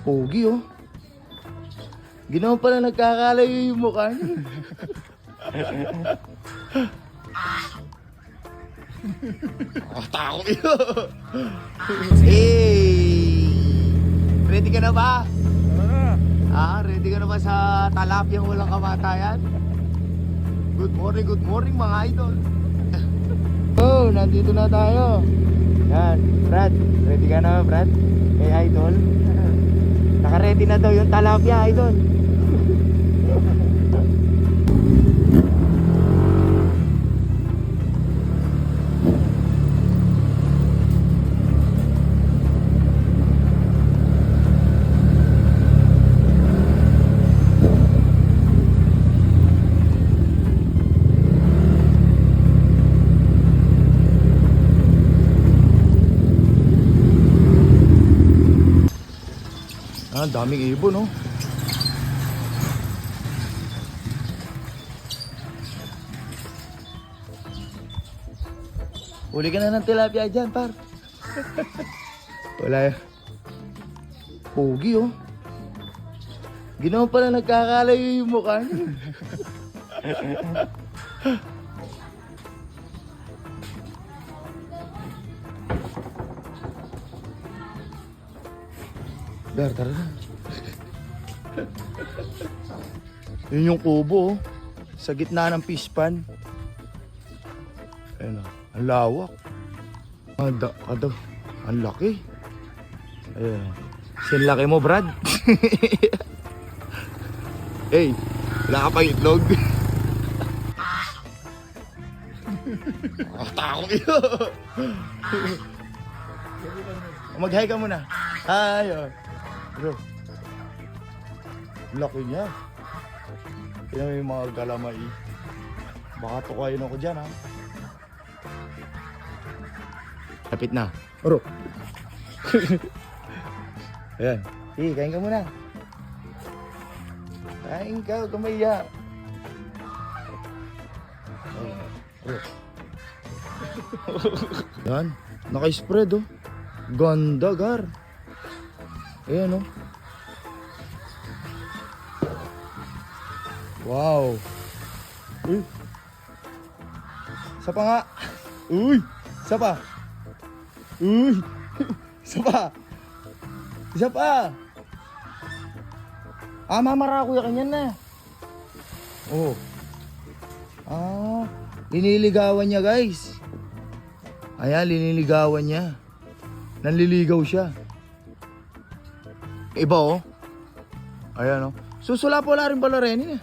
Pogi oh. Ginawa pala nagkakalayo yung mukha niya. Takot yun. Hey! Ready ka na ba? Ready ka na ba sa talapyang walang kamatayan? Good morning mga idol. Oh, nandito na tayo. Yan, Brad. Ready ka na, Brad? Hey, idol. Naka-ready na daw yung talapya, idol. Daming ibon, no? Uli ka na ng tilapia dyan, par. Wala yun. Pogi, oh. Ginawa pala nagkakalayo yung mukha niya. Dar, tara na. Yun yung kubo, oh. Sa gitna ng fish pan. Ayun, oh. Ang lawak. Ang laki. Ayun. Sin laki mo, Brad. Hey, wala ka pang itlog. Takot yun. Mag-hi ka muna. Hi, oh. Bro, laki niya. Kaya may mga galamay. Baka tukayin ako dyan, ha. Lapit na. Bro. Ayan. Sige, kain ka muna. Kain ka, kumaya. Bro. Yan. Naka-spread, oh. Ganda, gar. Ayan, oh. Wow. Uy. Isa pa nga. Uy. Isa pa. Uy. Isa pa. Isa pa. Mamara ko yung kanyan na. Oh. Liniligawan niya, guys. Ayan, liniligawan niya. Nanliligaw siya. Iba, oh. Ayan, oh. Susula po rin pala rin, eh.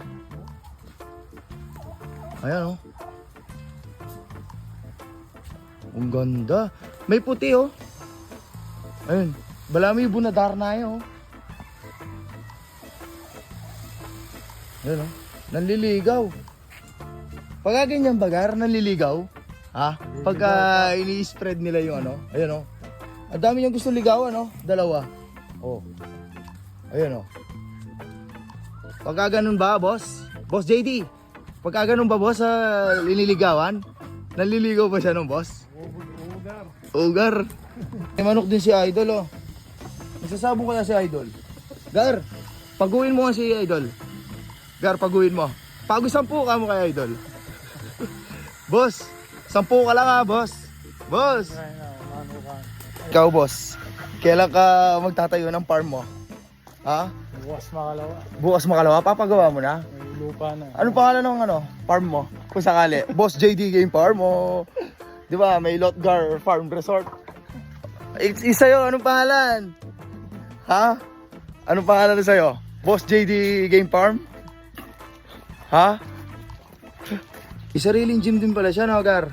Ayan, oh. Ang ganda. May puti, oh. Ayun. Balami yung bunadar na yun, oh. Ayan, oh. Nanliligaw. Pagka ganyan bagar, nanliligaw. Ha? Pagka ini-spread nila yung ano. Ayan, oh. Ang dami niyang gusto ligawan, oh. Dalawa. Oh. Ayan, oh. Pagka ganun ba, boss? Boss JD, pagka ganun ba, boss, liniligawan? Nanliligaw ba siya nung boss? Ugar. May manok din si Idol, oh. Nasasabong kaya si Idol. Gar, paguin mo nga si Idol. Gar, paguin mo. Pag 10 ka mo kay Idol. Boss, 10 ka lang, ha, boss. Boss. Ikaw, boss. Kailan ka magtatayo ng farm mo? Ha? Bukas makalawa. Bukas makalawa, papagawa mo na? May lupa na. Ano pangalan ng farm mo? Kung sakali, Boss JD Game Farm mo. 'Di ba? May Lotgar Farm Resort. Isa 'yo, anong pangalan? Ha? Anong pangalan sa'yo? Boss JD Game Farm? Ha? Isariling gym din pala siya, no, Gar?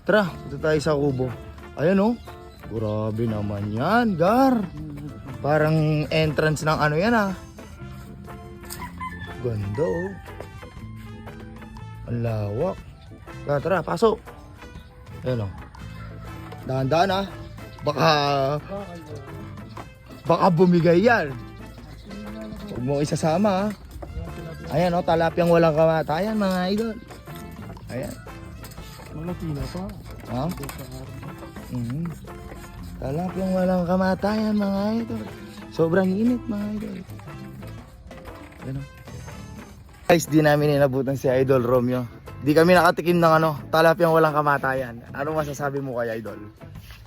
Tara, punta tayo sa kubo. Ayan, oh. Grabe naman yan, Gar. Parang entrance ng ano yan, ah. Ganda, oh. Ang lawak. Tara, pasok. Ayan, oh. Dahan-dahan, ah. Baka bumigay yan. Huwag mo isasama, ah. Ayan, oh. Talapyang walang kamatayan, mga idol. Ayan. Malaki na pa. Ha? Talapyang walang kamatayan, mga idol. Sobrang init mga idol. Ano? Guys, di namin inabutan si Idol Romeo. Di kami nakatikim ng talapyang walang kamatayan. Ano masasabi mo kay Idol?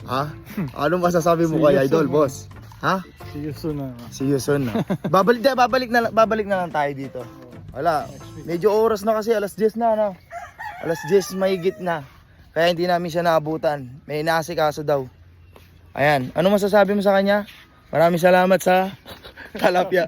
Ha? Ano masasabi mo kay Idol, boss? Ha? See you soon na. See you soon. Babalik na lang tayo dito. Wala. Medyo oras na kasi, alas 10 na, no? Alas 10 mahigit na. Kaya hindi namin siya naabutan. May inaasikaso daw. Ayan. Ano masasabi mo sa kanya? Maraming salamat sa talapya.